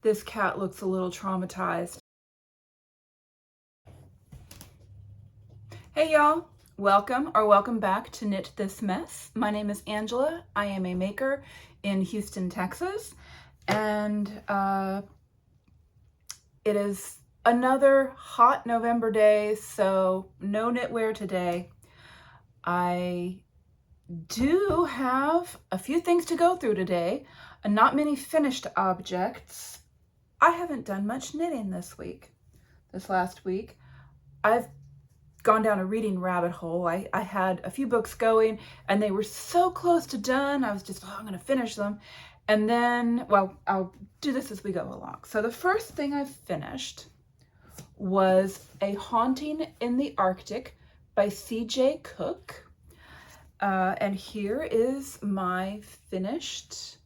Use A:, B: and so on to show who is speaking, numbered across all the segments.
A: This cat looks a little traumatized. Hey y'all, welcome back to Knit This Mess. My name is Angela. I am a maker in Houston, Texas, and it is another hot November day, so no knitwear today. I do have a few things to go through today, and not many finished objects. I haven't done much knitting this last week. I've gone down a reading rabbit hole. I had a few books going and they were so close to done. I was just, I'm going to finish them. And then, well, I'll do this as we go along. So the first thing I finished was A Haunting in the Arctic by C.J. Cook. And here is my finished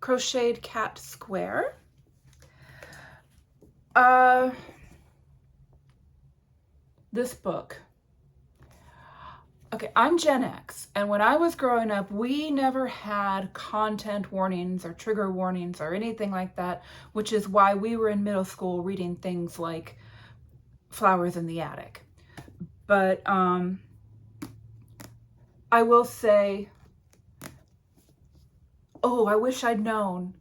A: crocheted cat square. This book. Okay, I'm Gen X, and when I was growing up, we never had content warnings or trigger warnings or anything like that, which is why we were in middle school reading things like Flowers in the Attic. But I will say, oh, I wish I'd known.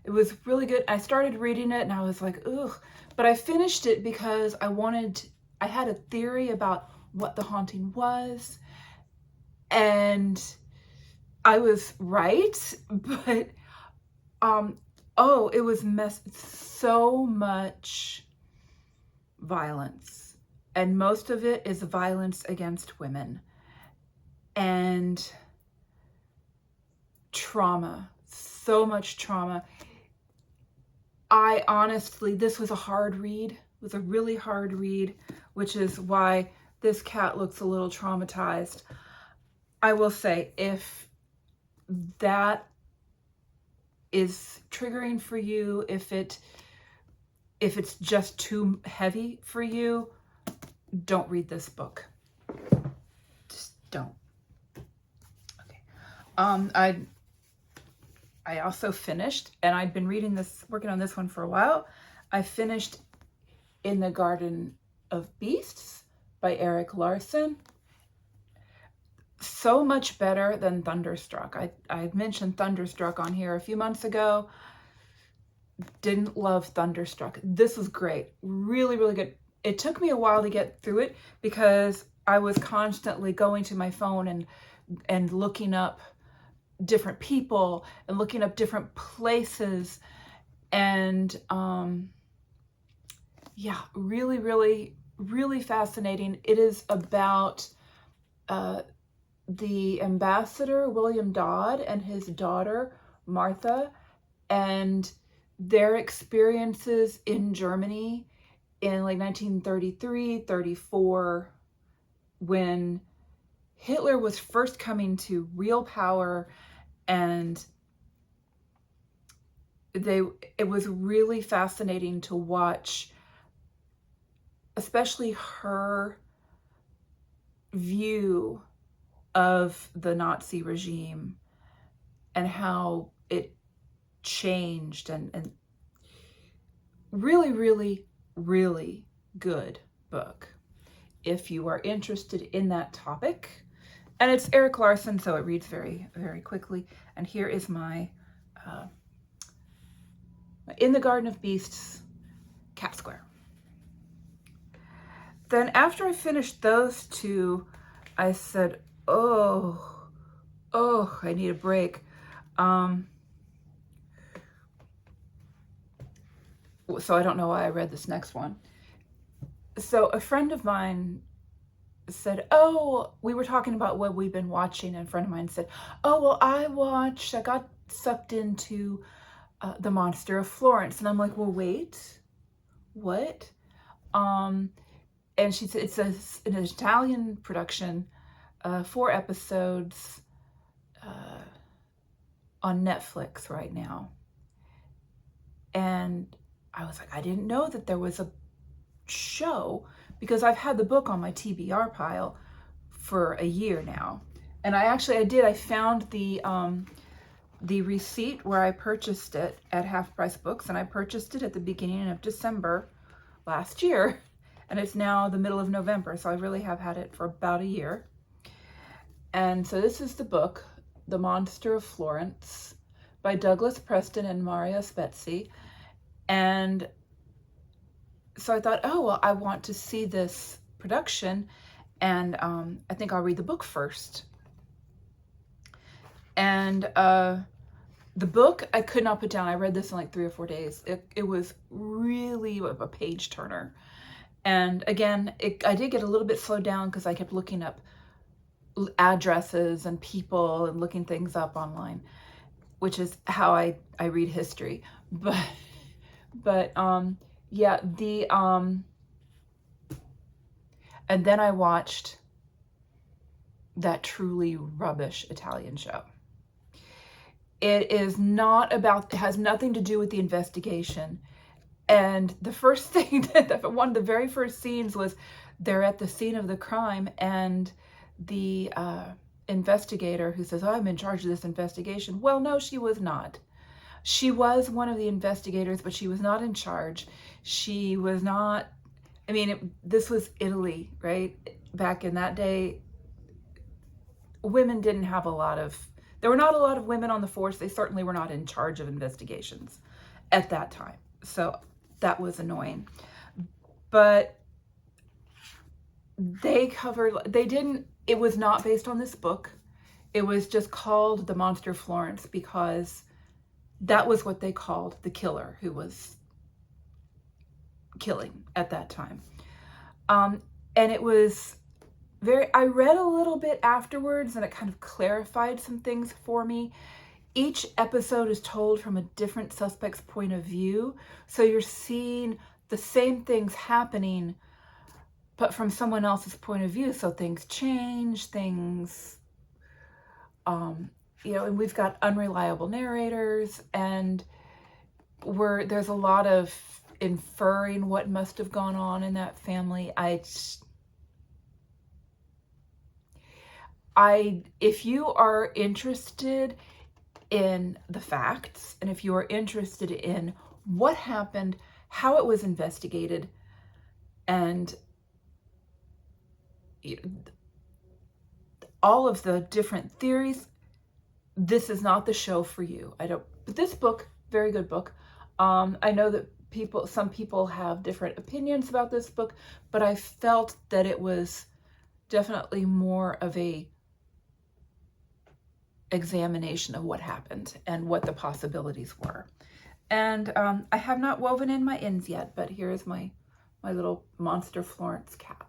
A: It was really good. I started reading it and I was like, ugh. But I finished it because I had a theory about what the haunting was. And I was right, but it was so much violence. And most of it is violence against women. And trauma. So much trauma. I honestly, this was a hard read. It was a really hard read, which is why this cat looks a little traumatized. I will say, if that is triggering for you, if it's just too heavy for you, don't read this book. Just don't. Okay. I also finished, and I'd been working on this one for a while. I finished In the Garden of Beasts by Erik Larson. So much better than Thunderstruck. I mentioned Thunderstruck on here a few months ago. Didn't love Thunderstruck. This was great. Really, really good. It took me a while to get through it because I was constantly going to my phone and looking up different people and looking up different places, and yeah, really, really, really fascinating. It is about the ambassador William Dodd and his daughter Martha and their experiences in Germany in like 1933, 34, when Hitler was first coming to real power. And it was really fascinating to watch, especially her view of the Nazi regime and how it changed, and really, really, really good book if you are interested in that topic. And it's Erik Larson, so it reads very, very quickly. And here is my In the Garden of Beasts cat square. Then after I finished those two, I said, oh, I need a break. So I don't know why I read this next one. So a friend of mine said, oh, we were talking about what we've been watching, and a friend of mine said, oh, well, I got sucked into The Monster of Florence. And I'm like, well, wait, what? And she said, it's an Italian production, 4 episodes on Netflix right now. And I was like, I didn't know that there was a show, because I've had the book on my TBR pile for a year now. And I found the receipt where I purchased it at Half Price Books, and I purchased it at the beginning of December last year, and it's now the middle of November, so I really have had it for about a year. And so this is the book, The Monster of Florence, by Douglas Preston and Mario Spezzi. And so I thought, oh, well, I want to see this production, and I think I'll read the book first. And the book I could not put down. I read this in like 3 or 4 days. It was really a page turner. And again, I did get a little bit slowed down because I kept looking up addresses and people and looking things up online, which is how I read history. But yeah, and then I watched that truly rubbish Italian show. It is not about, it has nothing to do with the investigation. And the first thing, one of the very first scenes was they're at the scene of the crime, and the investigator who says, oh, I'm in charge of this investigation. Well, no, she was not. She was one of the investigators, but she was not in charge. She was not, I mean, this was Italy, right? Back in that day, women didn't have a lot of, there were not a lot of women on the force. They certainly were not in charge of investigations at that time. So that was annoying. But it was not based on this book. It was just called The Monster of Florence because that was what they called the killer who was killing at that time. And it was I read a little bit afterwards, and it kind of clarified some things for me. Each episode is told from a different suspect's point of view. So you're seeing the same things happening, but from someone else's point of view. So things change, things, you know, and we've got unreliable narrators, and there's a lot of inferring what must have gone on in that family. If you are interested in the facts, and if you are interested in what happened, how it was investigated, and all of the different theories, this is not the show for you. But this book, very good book. I know that some people have different opinions about this book, but I felt that it was definitely more of a examination of what happened and what the possibilities were. And I have not woven in my ends yet, but here is my little Monster Florence cat.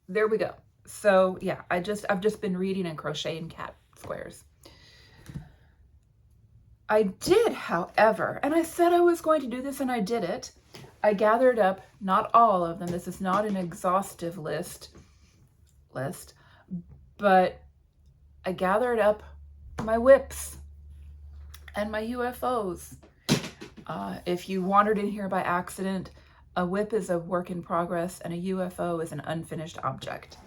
A: There we go. So yeah, I've just been reading and crocheting cat squares. I did, however, and I said I was going to do this, and I did it. I gathered up, not all of them. This is not an exhaustive list, but I gathered up my WIPs and my UFOs. If you wandered in here by accident, a WIP is a work in progress, and a UFO is an unfinished object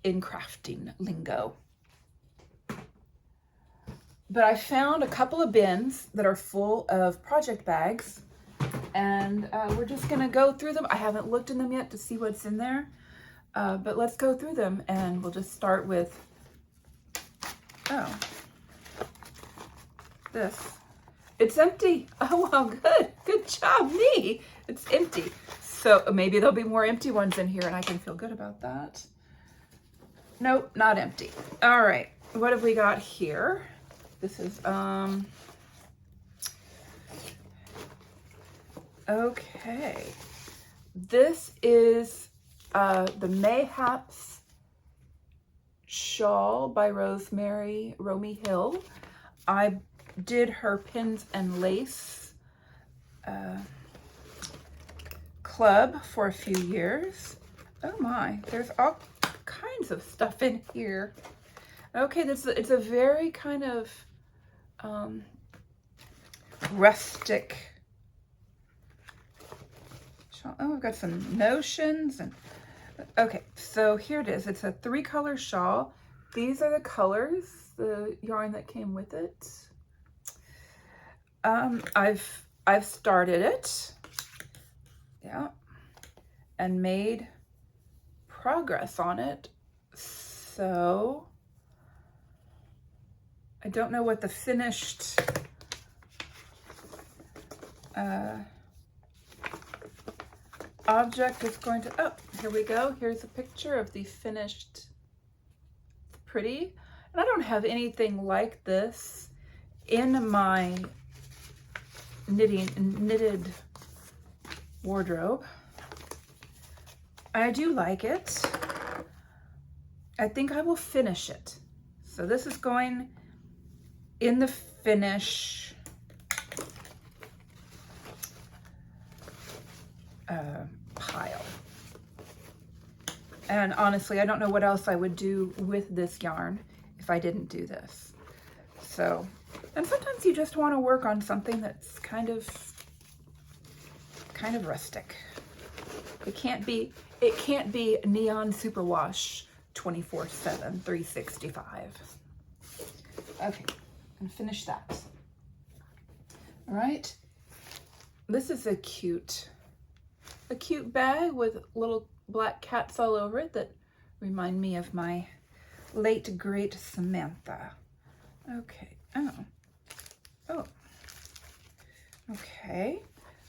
A: in crafting lingo. But I found a couple of bins that are full of project bags, and we're just gonna go through them. I haven't looked in them yet to see what's in there, but let's go through them, and we'll just start with, this. It's empty. Oh, well, good job, me. It's empty. So maybe there'll be more empty ones in here, and I can feel good about that. Nope, not empty. All right, what have we got here? This is, okay. This is the Mayhaps shawl by Romy Hill. I did her pins and lace club for a few years. Oh my, there's all kinds of stuff in here. Okay, it's a very kind of rustic shawl. Oh, we've got some notions, and Okay, so here it is. It's a 3-color shawl. These are the colors, the yarn that came with it. I've started it, yeah, and made progress on it. So I don't know what the finished object is going to, oh, here we go. Here's a picture of the finished, pretty. And I don't have anything like this in my knitted wardrobe. I do like it. I think I will finish it. So this is going in the finish pile. And honestly, I don't know what else I would do with this yarn if I didn't do this. So, and sometimes you just want to work on something that's kind of rustic. It can't be neon superwash 24/7, 365. Okay, and finish that. All right. This is a cute bag with little black cats all over it that remind me of my late great Samantha. Okay. Oh. Okay.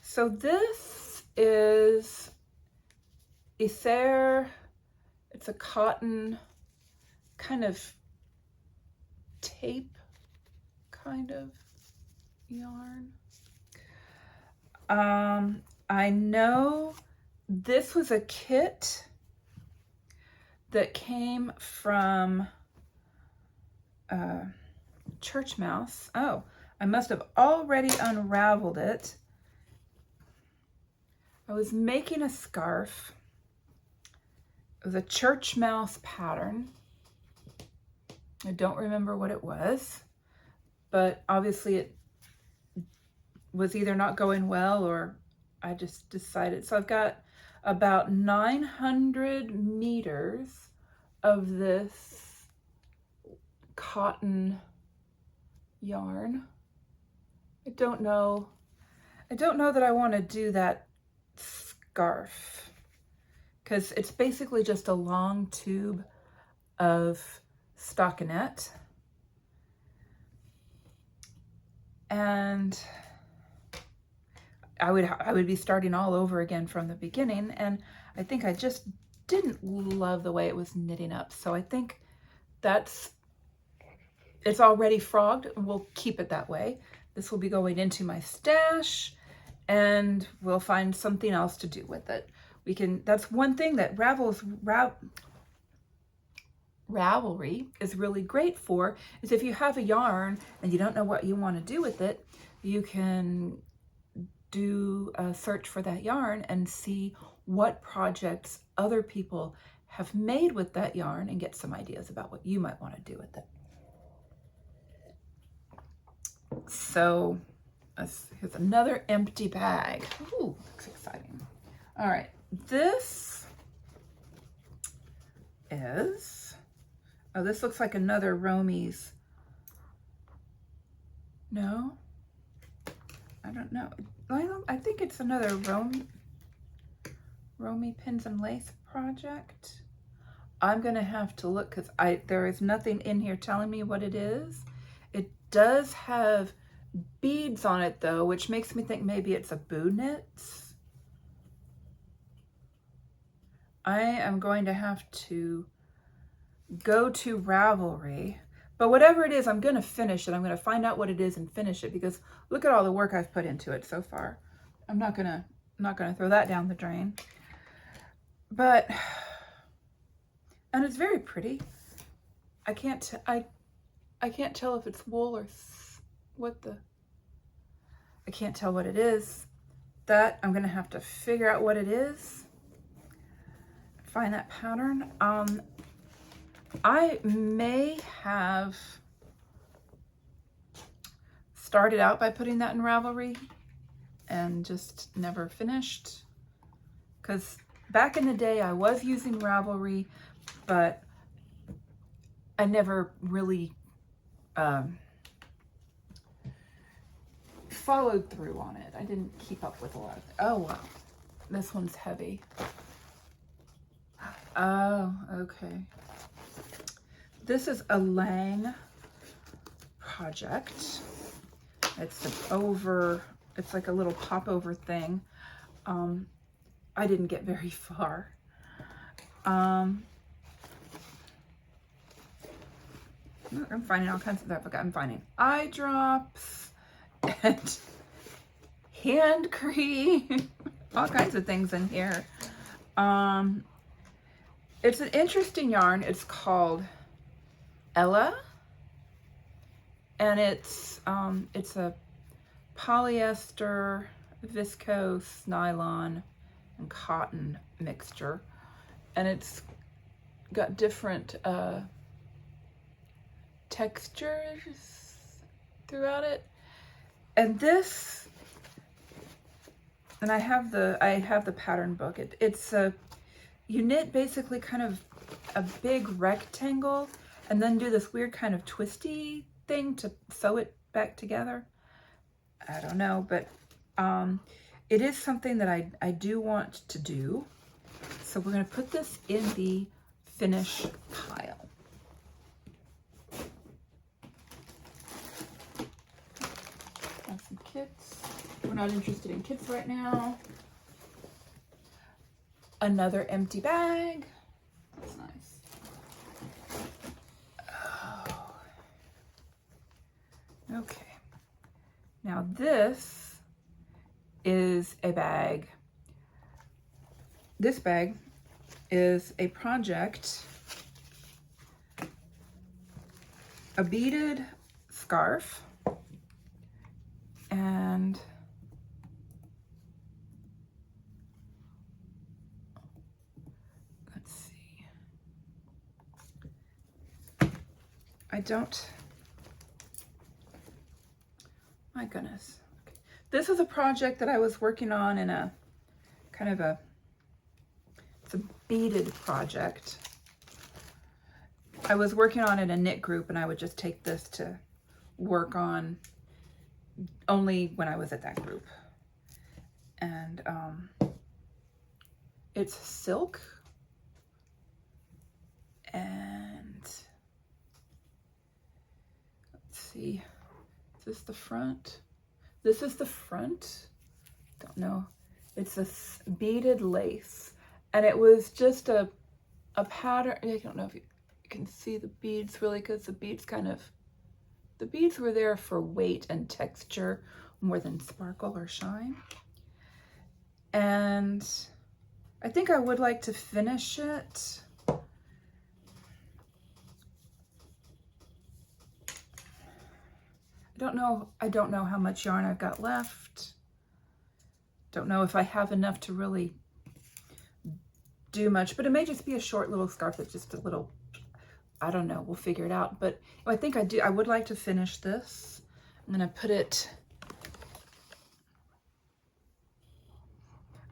A: So this is Ether. It's a cotton kind of tape kind of yarn. I know this was a kit that came from Church Mouse. Oh, I must have already unraveled it. I was making a scarf. It was a Church Mouse pattern. I don't remember what it was, but obviously it was either not going well or I just decided. So I've got about 900 meters of this cotton yarn. I don't know that I want to do that scarf because it's basically just a long tube of stockinette. And I would be starting all over again from the beginning, and I think I just didn't love the way it was knitting up. So I think it's already frogged. We'll keep it that way. This will be going into my stash, and we'll find something else to do with it. That's one thing that Ravelry is really great for, is if you have a yarn and you don't know what you want to do with it, you can do a search for that yarn and see what projects other people have made with that yarn and get some ideas about what you might want to do with it. So here's another empty bag. Ooh, looks exciting. All right, this is, oh, this looks like another Romy's. No, I don't know. I think it's another Romy Pins and Lace project. I'm gonna have to look because there is nothing in here telling me what it is. It does have beads on it though, which makes me think maybe it's a Boo Knits. I am going to have to go to Ravelry, but whatever it is, I'm gonna finish it. I'm gonna find out what it is and finish it because look at all the work I've put into it so far. I'm not gonna throw that down the drain. But, and it's very pretty. I can't tell if it's wool or I can't tell what it is. That I'm gonna have to figure out what it is. Find that pattern. I may have started out by putting that in Ravelry and just never finished, because back in the day, I was using Ravelry, but I never really followed through on it. I didn't keep up with a lot of it. Oh, wow. This one's heavy. Oh, okay. This is a Lang project. It's it's like a little popover thing. I didn't get very far. I'm finding all kinds of stuff. I'm finding eye drops and hand cream, all kinds of things in here. It's an interesting yarn. It's called Ella, and it's a polyester, viscose, nylon, and cotton mixture, and it's got different textures throughout it. And this, and I have the pattern book. It's you knit basically kind of a big rectangle and then do this weird kind of twisty thing to sew it back together. I don't know, but it is something that I do want to do. So we're going to put this in the finish pile. Have some kits. We're not interested in kits right now. Another empty bag. That's nice. Oh. Okay. Now this is a bag. This bag is a project, a beaded scarf, and let's see. My goodness. Okay. This is a project that I was working on in a kind of it's a beaded project. I was working on it in a knit group, and I would just take this to work on only when I was at that group. And it's silk, and let's see, is this the front? This is the front. Don't know. It's a beaded lace, and it was just a pattern. I don't know if you can see the beads really, because the beads were there for weight and texture more than sparkle or shine. And I think I would like to finish it. I don't know how much yarn I've got left. Don't know if I have enough to really do much, but it may just be a short little scarf that's just a little, I don't know, we'll figure it out. But I think I would like to finish this. I'm gonna put it,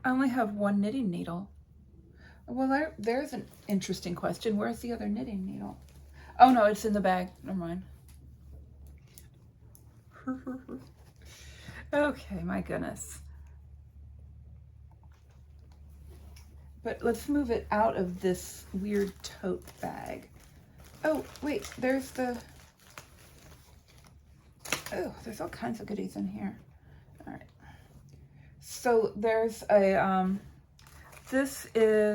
A: I only have one knitting needle. Well, there's an interesting question. Where's the other knitting needle? Oh no, it's in the bag, never mind. Okay, my goodness. But let's move it out of this weird tote bag. Oh, wait, there's all kinds of goodies in here. All right. So there's a, it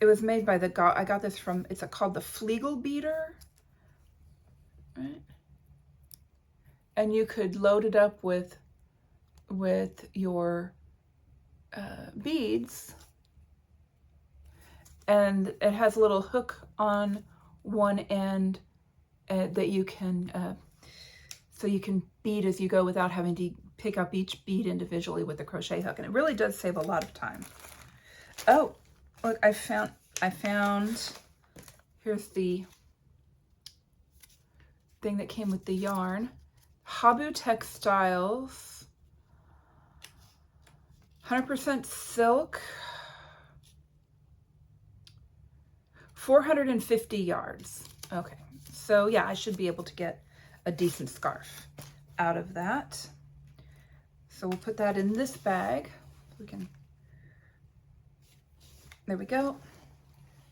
A: was made by I got this from, it's called the Flegel beater, right? And you could load it up with your beads, and it has a little hook on one end that you can, so you can bead as you go without having to pick up each bead individually with the crochet hook, and it really does save a lot of time. Oh, look, I found, here's the thing that came with the yarn. Habu Textiles, 100% silk. 450 yards. Okay, so yeah, I should be able to get a decent scarf out of that. So we'll put that in this bag. We can, there we go.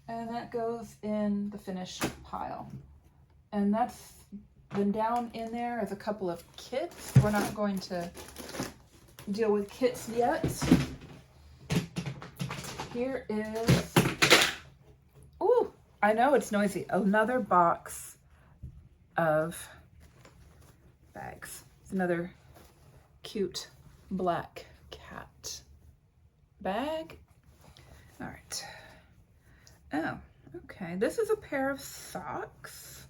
A: And that goes in the finished pile. And that's, then down in there is a couple of kits. We're not going to deal with kits yet. Here is, ooh, I know it's noisy, another box of bags. It's another cute black cat bag. All right. Oh, okay. This is a pair of socks.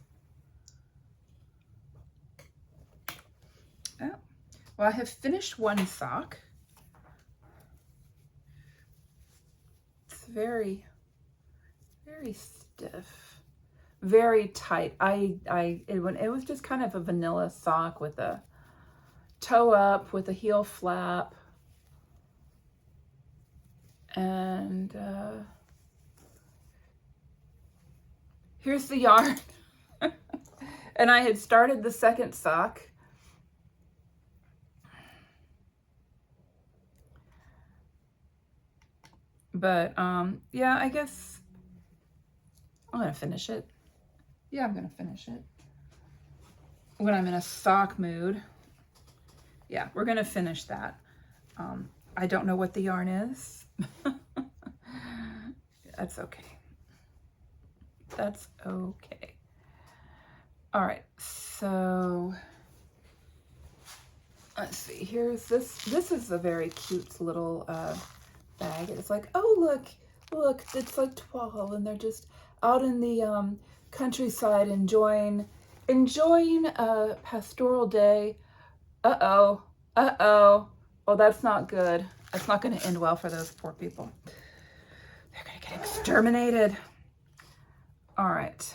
A: Oh, well, I have finished one sock. It's very, very stiff, very tight. It was just kind of a vanilla sock with a toe up, with a heel flap, and here's the yarn. And I had started the second sock. But yeah, I guess I'm gonna finish it. Yeah, I'm gonna finish it. When I'm in a sock mood. Yeah, we're gonna finish that. I don't know what the yarn is. That's okay. That's okay. All right, so let's see. Here's this. This is a very cute little bag. It's like, oh look, it's like 12, and they're just out in the countryside enjoying a pastoral day. Uh-oh. Well, that's not good. That's not going to end well for those poor people. They're going to get exterminated. All right.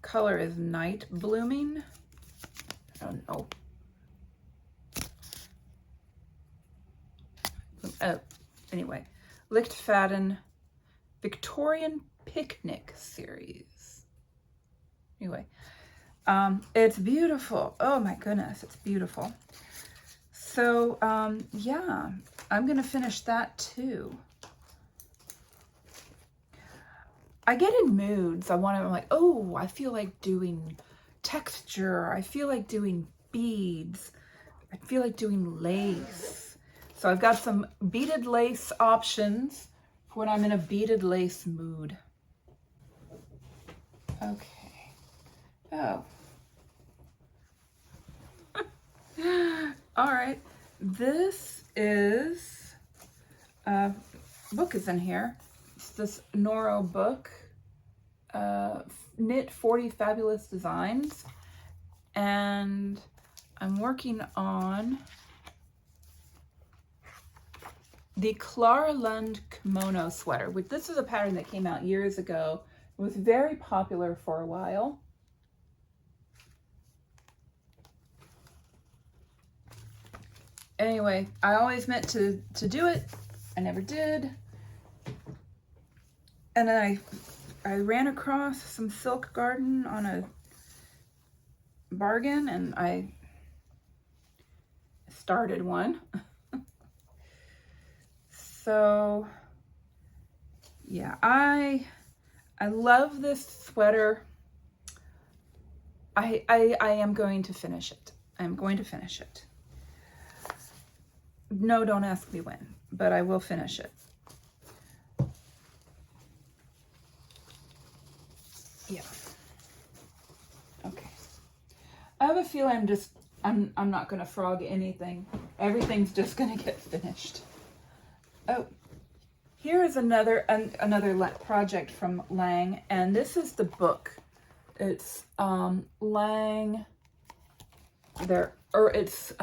A: Color is Night Blooming. I don't know. Oh, anyway, Lichtfaden Victorian Picnic series. Anyway, it's beautiful. Oh my goodness, it's beautiful. So, yeah, I'm gonna finish that too. I get in moods. I'm like, oh, I feel like doing texture. I feel like doing beads. I feel like doing lace. So I've got some beaded lace options for when I'm in a beaded lace mood. Okay. Oh. All right. This is, book is in here. It's this Noro book, Knit 40 Fabulous Designs. And I'm working on the Clara Lund kimono sweater, which this is a pattern that came out years ago. It was very popular for a while. Anyway, I always meant to do it. I never did. And then I ran across some Silk Garden on a bargain, and I started one. So Yeah, I love this sweater. I am going to finish it. I'm going to finish it. No, don't ask me when, but I will finish it. Yeah. Okay. I have a feeling I'm not gonna frog anything. Everything's just gonna get finished. Oh, here is another project from Lang, and this is the book. It's Lang. It's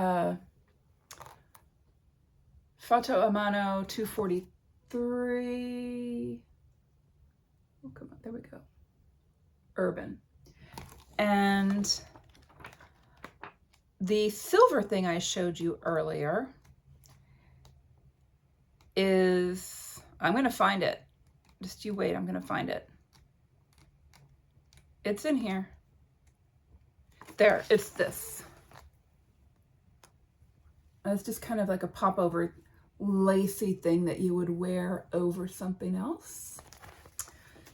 A: Foto a Mano 243. Oh, come on, there we go. Urban. And the silver thing I showed you earlier is, I'm going to find it. Just you wait, I'm going to find it. It's in here. There, it's this. It's just kind of like a pop-over lacy thing that you would wear over something else.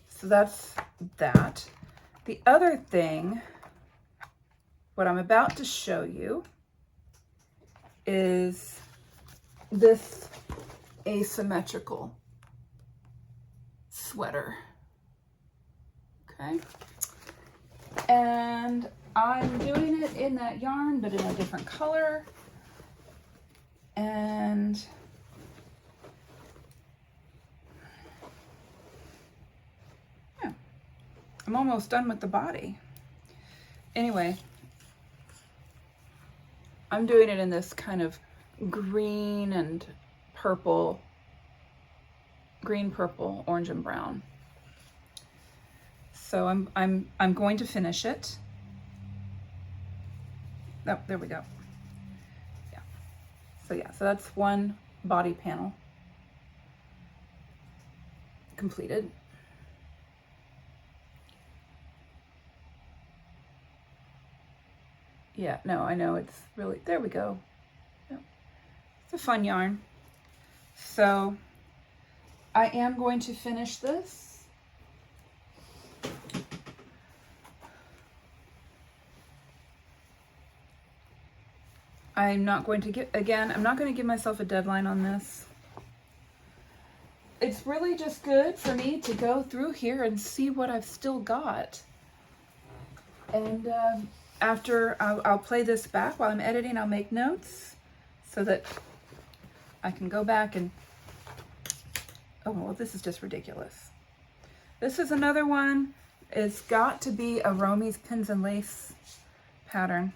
A: So that's that. The other thing, what I'm about to show you, is this asymmetrical sweater. Okay. And I'm doing it in that yarn, but in a different color. And yeah, I'm almost done with the body. Anyway, I'm doing it in this kind of green and purple, green, purple, orange, and brown. So I'm going to finish it. Oh, there we go. Yeah. So yeah, so that's one body panel completed. Yeah, no, I know it's really, there we go. Yeah. It's a fun yarn. So I am going to finish this. I'm not going to I'm not going to give myself a deadline on this. It's really just good for me to go through here and see what I've still got. And after I'll play this back while I'm editing, I'll make notes so that I can go back and, oh, well, this is just ridiculous. This is another one. It's got to be a Romy's Pins and Lace pattern.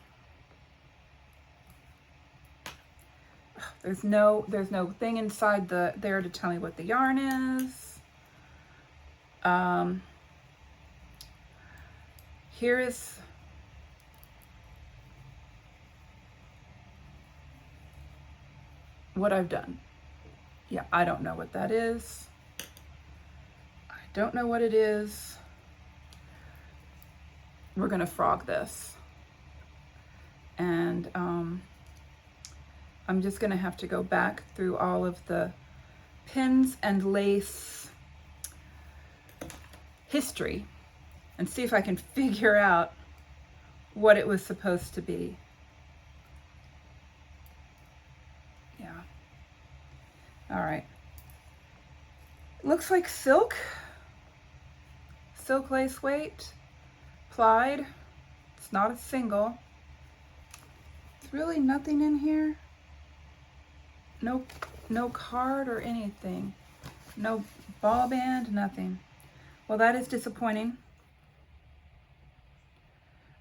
A: There's no thing inside there to tell me what the yarn is. Here is what I've done. Yeah, I don't know what that is. I don't know what it is. We're gonna frog this. And I'm just gonna have to go back through all of the pins and lace history and see if I can figure out what it was supposed to be. Yeah. All right. It looks like silk lace weight, plied. It's not a single. There's really nothing in here. No card or anything. No ball band, nothing. Well, that is disappointing.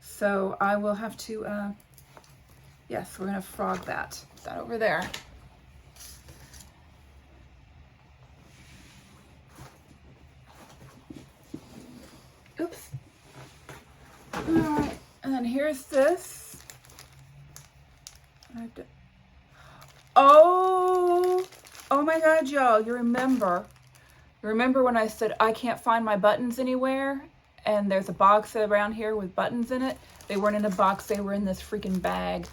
A: So I will have to, yes, we're gonna frog that over there. Oops. All right, and then here's this. Oh my God, y'all, you remember when I said I can't find my buttons anywhere and there's a box around here with buttons in it? They weren't in a box, they were in this freaking bag.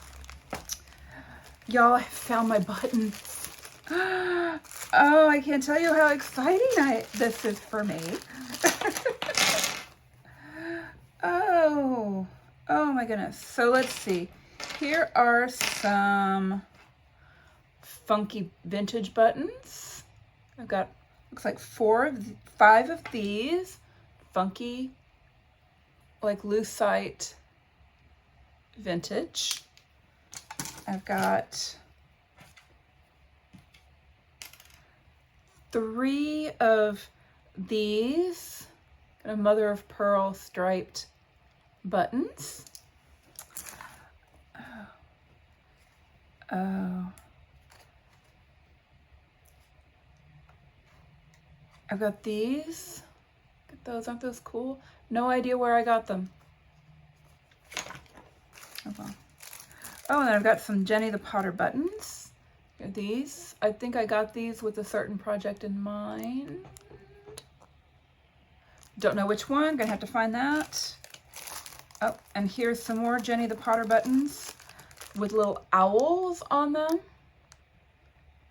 A: Y'all, I found my buttons. Oh, I can't tell you how exciting this is for me. Oh my goodness. So let's see. Here are some funky vintage buttons. I've got, looks like 5 of these funky, like lucite vintage. I've got 3 of these kind of mother of pearl striped buttons. Oh. I've got these. Look at those, aren't those cool? No idea where I got them. Oh, well. Oh, and then I've got some Jenny the Potter buttons. Here are these. I think I got these with a certain project in mind. Don't know which one, gonna have to find that. Oh, and here's some more Jenny the Potter buttons with little owls on them,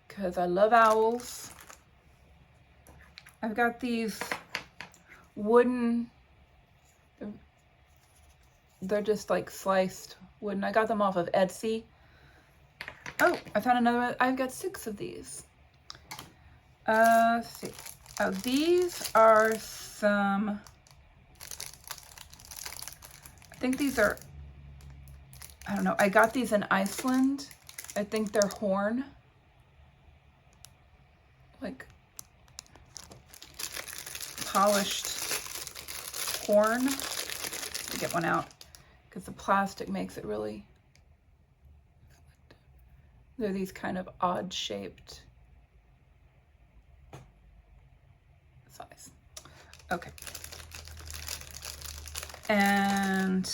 A: because I love owls. I've got these wooden, they're just like sliced wooden. I got them off of Etsy. Oh, I found another one. I've got 6 of these. Let's see. Oh, these are some, I think these are, I don't know. I got these in Iceland. I think they're horn. Like polished horn. To get one out because the plastic makes it really, they're these kind of odd shaped size. Okay. And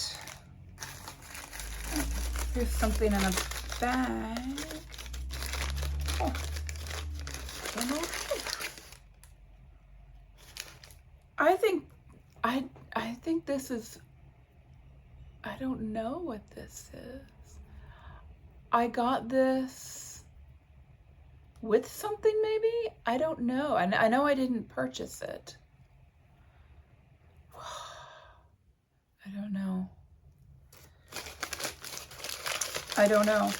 A: here's something in a bag. Oh. I think this is, I don't know what this is. I got this with something maybe? I don't know. I know I didn't purchase it. I don't know. I don't know.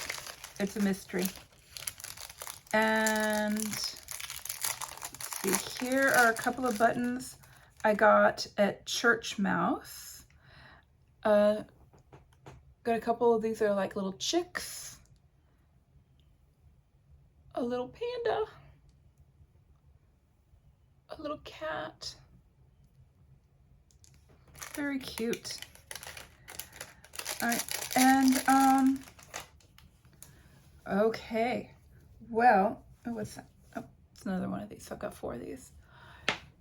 A: It's a mystery. And let's see, here are a couple of buttons I got at Church Mouse. Got a couple of these are like little chicks. A little panda. A little cat. Very cute. All right, and okay. Well, oh, what's that? Oh, it's another one of these. So I've got 4 of these.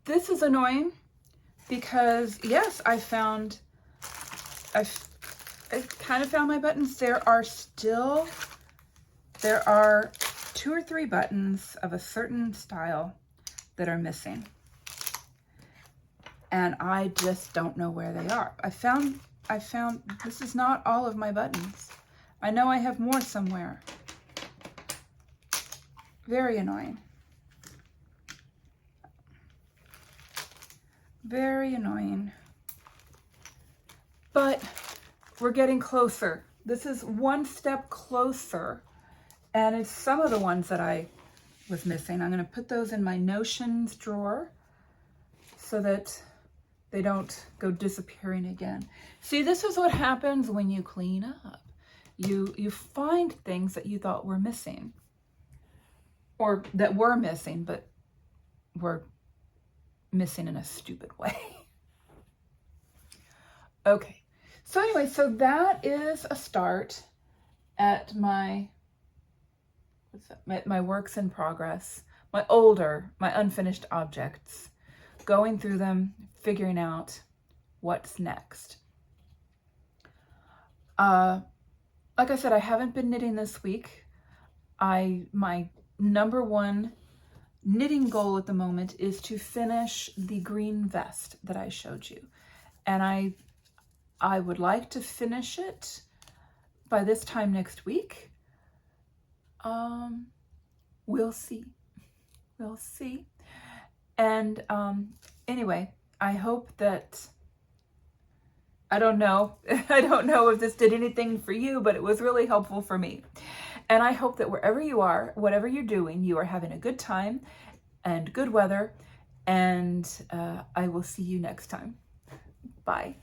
A: This is annoying because yes, I kind of found my buttons. There are 2 or 3 buttons of a certain style that are missing. And I just don't know where they are. I found this is not all of my buttons. I know I have more somewhere. Very annoying. Very annoying. But we're getting closer. This is one step closer. And it's some of the ones that I was missing. I'm going to put those in my notions drawer so that they don't go disappearing again. See, this is what happens when you clean up. You find things that you thought were missing, or that were missing, but were missing in a stupid way. Okay, so anyway, so that is a start at my, my works in progress, my unfinished objects, going through them, figuring out what's next. Like I said, I haven't been knitting this week. My number 1 knitting goal at the moment is to finish the green vest that I showed you. And I would like to finish it by this time next week. We'll see. We'll see. And anyway, I hope that, I don't know if this did anything for you, but it was really helpful for me. And I hope that wherever you are, whatever you're doing, you are having a good time and good weather. And I will see you next time. Bye.